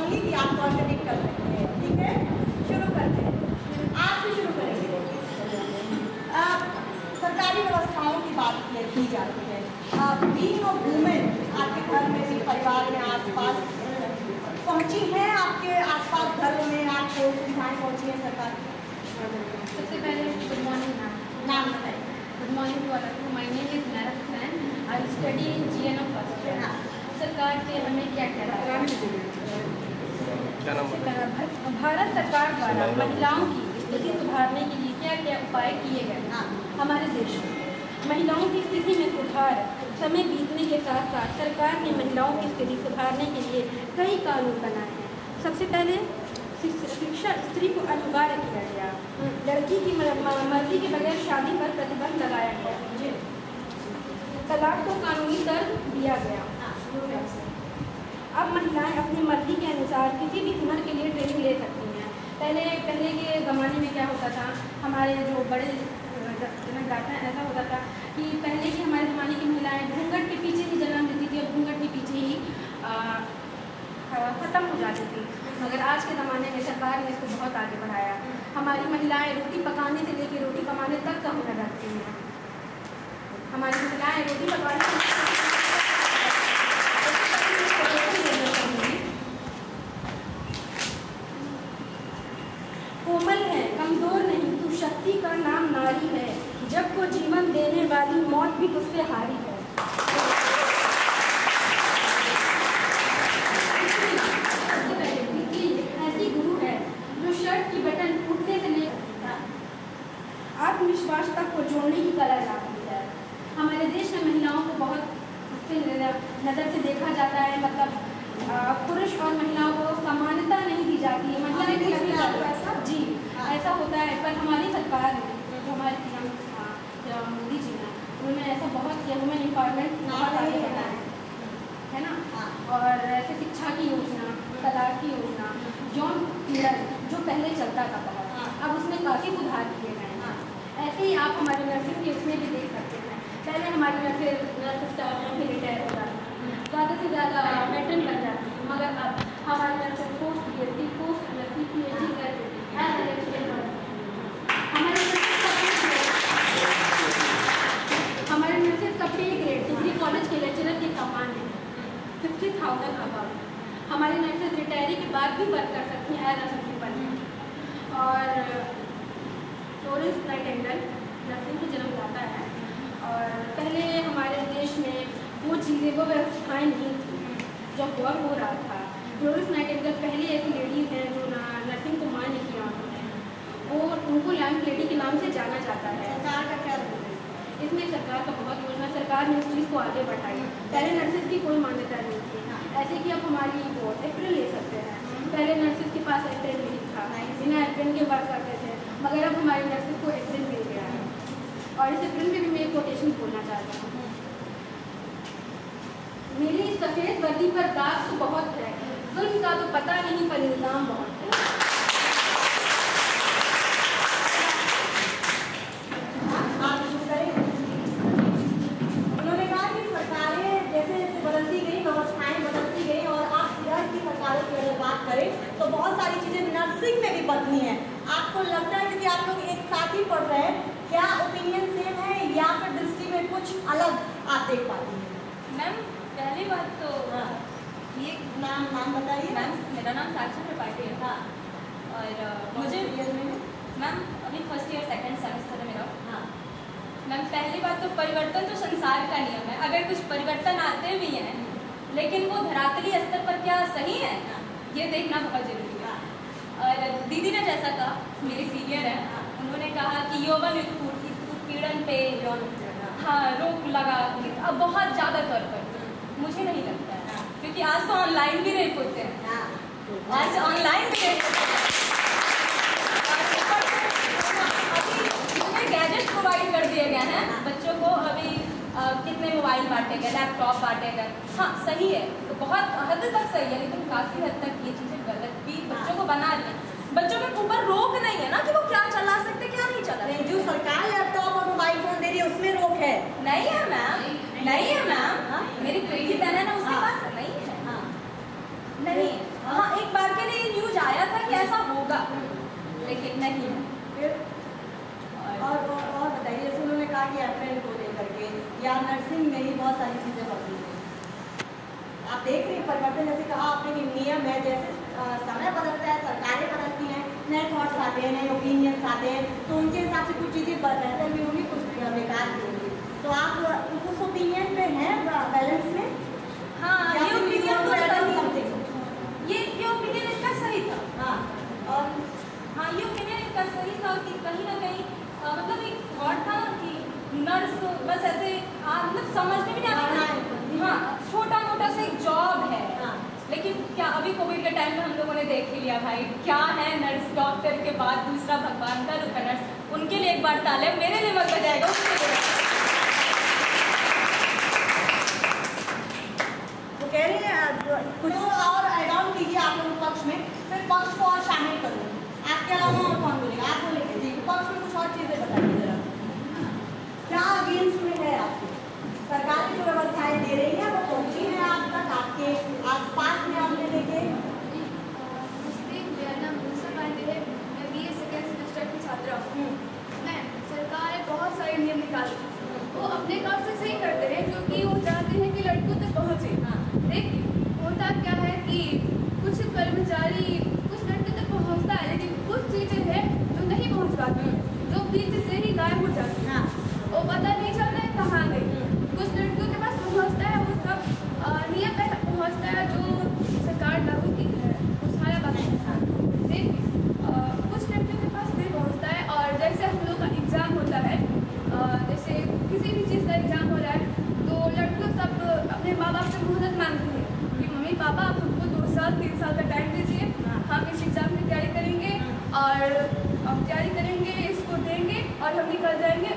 चाहूँगी कि आप कॉन्ट्रडिक्ट कर सकते हैं। ठीक है, शुरू करते हैं। आपसे शुरू करेंगे। सरकारी व्यवस्थाओं की बात की जाती है। बीइंग अ वुमेन, आपके घर में भी, परिवार में, आसपास पहुँची हैं, आपके आसपास घरों में आपको सुविधाएँ पहुँची हैं सरकार? सबसे पहले गुड मॉर्निंग मैम। नाम बताइए। Good morning to all of you. My name is Nara Hussain. I study in GNM first year. सरकार से हमें क्या कहना है? भारत सरकार द्वारा महिलाओं की स्थिति सुधारने के लिए क्या क्या उपाय किए गए हमारे देश में? महिलाओं की स्थिति में सुधार समय बीतने के साथ साथ सरकार ने महिलाओं की स्थिति सुधारने के लिए कई कानून बनाए हैं। सबसे पहले शिक्षा स्त्री को अनिवार्य किया गया। लड़की की मर्जी के बगैर शादी पर प्रतिबंध लगाया गया। तलाक को कानूनी दर्ज दिया गया। अब महिलाएं अपनी मर्जी के अनुसार किसी भी हुनर के लिए ट्रेनिंग ले सकती हैं। पहले के ज़माने में क्या होता था, हमारे जो बड़े जनक ऐसा होता था कि पहले की हमारे ज़माने की महिलाएं घूंघट के पीछे ही जन्म लेती थी और घूंघट के पीछे ही ख़त्म हो जाती थी। मगर आज के ज़माने में सरकार ने इसको बहुत आगे बढ़ाया। हमारी महिलाएं रोटी पकाने से लेकर रोटी कमाने तक का हुनर रखती हैं। हमारी महिलाएं रोटी पकाने कोमल है, कमजोर नहीं, तू शक्ति का नाम नारी है। जब को जीवन देने वाली मौत भी तुझसे हारी है। ऐसी गुरु है जो शर्ट की बटन टूटने से लेकर आत्मविश्वास तक को जोड़ने की कला जानती है। हमारे देश में महिलाओं को बहुत नज़र से देखा जाता है, मतलब पुरुष और महिलाओं को समानता नहीं दी जाती है। महिलाएं भी ऐसा जी ऐसा होता है, पर हमारी सरकार ने, जो हमारे पीएम मोदी जी ने, उन्होंने ऐसा बहुत किया, वुमेन एम्पावरमेंट बहुत आगे बढ़ाया है ना। और ऐसे शिक्षा की योजना, तलाक की योजना, यौन पीड़न जो पहले चलता था बहुत, अब उसमें काफ़ी सुधार किए गए हैं। ऐसे ही आप हमारे नर्सिंग के उसमें भी देख सकते हैं। पहले हमारी नर्स स्टाफ में रिटायर हो जाती है, ज़्यादा से ज़्यादा वेटरन बन जाती है, मगर अब हमारी नर्सें पोस्ट PhD, पोस्ट PhD कर देती है। हमारे नर्सेज का पे ग्रेड डिग्री कॉलेज के लेक्चरर के समान है, 50,000 अबव। हमारी नर्सेज रिटायरी के बाद भी वर्क कर सकती हैं एज अ प्रिंसिपल। और फ्लोरेंस नाइटिंगेल नर्सिंग की जन्मदाता है। और पहले हमारे देश में वो चीज़ें, वो व्यवस्थाएँ नहीं थी जब वर्क हो रहा था। फ्लोरेंस नाइटिंगेल पहली ऐसी लेडीज़ हैं जो नर्सिंग को मान्य किया उन्होंने, और उनको लैंप लेडी के नाम से जाना जाता है। सरकार का क्या रोल है इसमें? सरकार का बहुत योजना, सरकार ने इस चीज़ को आगे बढ़ाई। पहले नर्सेज की कोई मान्यता नहीं थी, ऐसे कि अब हमारी वो एप्रिल ले सकते हैं। पहले नर्सेज के पास एप्रिल नहीं था, बिना एप्रिल के वर्क करते थे, मगर अब हमारी नर्सेज को एप्रिल मिल गया है। और इस एप्रिल में भी मैं एक कोटेशन बोलना चाहती हूँ। मेरी सफ़ेद वर्दी पर दाग तो बहुत है, जुल्म का तो पता नहीं पर इल्ज़ाम बहुत है। उन्होंने कहा कि सरकारें जैसे जैसे बदलती गई, व्यवस्थाएं बदलती गई, और आप इधर की सरकारों की अगर बात करें तो बहुत सारी चीज़ें नर्सिंग में भी बदली हैं। आपको लगता है क्योंकि आप लोग एक साथ ही पढ़ रहे हैं, क्या ओपिनियन सेम है या फिर दृष्टि में कुछ अलग आप देख पाती हैं? मैम पहली बात तो ये नाम बताइए। मैम मेरा नाम साक्षी त्रिपाठी है। हाँ। और मुझे मैम अभी फर्स्ट ईयर सेकंड सेमेस्टर है मेरा। हाँ। मैम पहली बात तो परिवर्तन तो संसार का नियम है। अगर कुछ परिवर्तन आते भी हैं, लेकिन वो धरातली स्तर पर क्या सही है, ये देखना बहुत जरूरी है। और दीदी ने जैसा कहा, मेरी सीनियर है, उन्होंने कहा कि यौवन उत्पीड़न पे हाँ रोक लगा अब बहुत ज़्यादा तौर पर। मुझे नहीं लगता है, क्योंकि आज तो ऑनलाइन भी रेप होते हैं, आज ऑनलाइन भी रेप होते हैं। अभी गैजेट प्रोवाइड कर दिए गए हैं बच्चों को। अभी कितने मोबाइल बांटे गए, लैपटॉप बांटे गए। हाँ सही है, तो बहुत हद तक सही है, लेकिन काफ़ी हद तक ये चीज़ें गलत भी बच्चों को बना रही हैं। बच्चों के ऊपर रोक नहीं है ना कि वो क्या चला सकते क्या नहीं चला सकते। जो सरकार लैपटॉप और मोबाइल फोन दे रही है उसमें रोक है? नहीं है मैम, नहीं है मैम। मेरी बेटी बहन है उसके पास नहीं है। नहीं। हाँ एक बात ऐसा होगा, लेकिन नहीं है। फिर और बताइए, जैसे उन्होंने कहा कि अप्रैल को लेकर के या नर्सिंग में ही बहुत सारी चीज़ें बदली हैं, आप देख रहे हैं परिवर्तन। जैसे कहा आपने कि नियम है, जैसे समय बदलता है, सरकारें बदलती हैं, नए थॉट्स आते हैं, नए ओपिनियंस आते हैं, तो उनके हिसाब से कुछ चीज़ें बेहतर भी होंगी, कुछ बेकार भी होंगी। तो आप उस ओपिनियन पे हैं बैलेंस में? हाँ, ये ओपिनियन तो ये ओपिनियन इनका सही था। हाँ, और हाँ, ये ओपिनियन इनका सही था कि कहीं ना कहीं मतलब एक थॉट था कि नर्स बस ऐसे मतलब समझ में भी नहीं आता। हाँ, छोटा मोटा सा एक जॉब है। हाँ। लेकिन क्या अभी कोविड के टाइम में हम लोगों ने देख ही लिया भाई, क्या है नर्स, डॉक्टर के बाद दूसरा भगवान का रूप है नर्स। उनके लिए एक बार ताले, मेरे लिए मत बजाएगा। वो कह रहे हैं कुछ और ऐड ऑन कीजिए आप लोग पक्ष में, फिर पक्ष को और शामिल करूँगी। आपके अलावा और कौन बोलेगा? आप बोलेंगे जी, पक्ष में कुछ और चीज़ें बताइए जरा, क्या अगेंस्ट में है आपके? सरकार की जो व्यवस्थाएं दे रही है वो पहुंची है आप तक? आपके आसपास में आपने देखे? मेरा नाम मुनसा पांडे है, मैं BA सेकेंड सेमेस्टर की छात्रा हूँ। मैं सरकार बहुत सारे नियम निकालती है, वो अपने काम से सही करते हैं क्योंकि वो चाहते हैं कि लड़कियों तक पहुँचे। लेकिन होता क्या है कि कुछ कर्मचारी कुछ लड़कियों तक पहुँचता है, लेकिन कुछ चीज़ें हैं जो नहीं पहुँच पाती, जो बीच से ही गायब हो जाती है। वो पता नहीं चलता है कहाँ गई। कुछ लड़कियों के पास पहुँचता है, वो सब नियम पे पहुँचता है जो सरकार लागू की है, वो सारा बात के साथ। लेकिन कुछ लड़कियों के पास नहीं पहुँचता है। और जैसे हम लोग का एग्ज़ाम होता है, जैसे किसी भी चीज़ का एग्ज़ाम हो रहा है, तो लड़कियों सब अपने माँ बाप से मोहलत मांगती है कि मम्मी पापा आप हमको 2 साल 3 साल का टाइम दीजिए, हम इस एग्ज़ाम की तैयारी करेंगे और हम तैयारी करेंगे, इसको देंगे और हम निकल जाएंगे।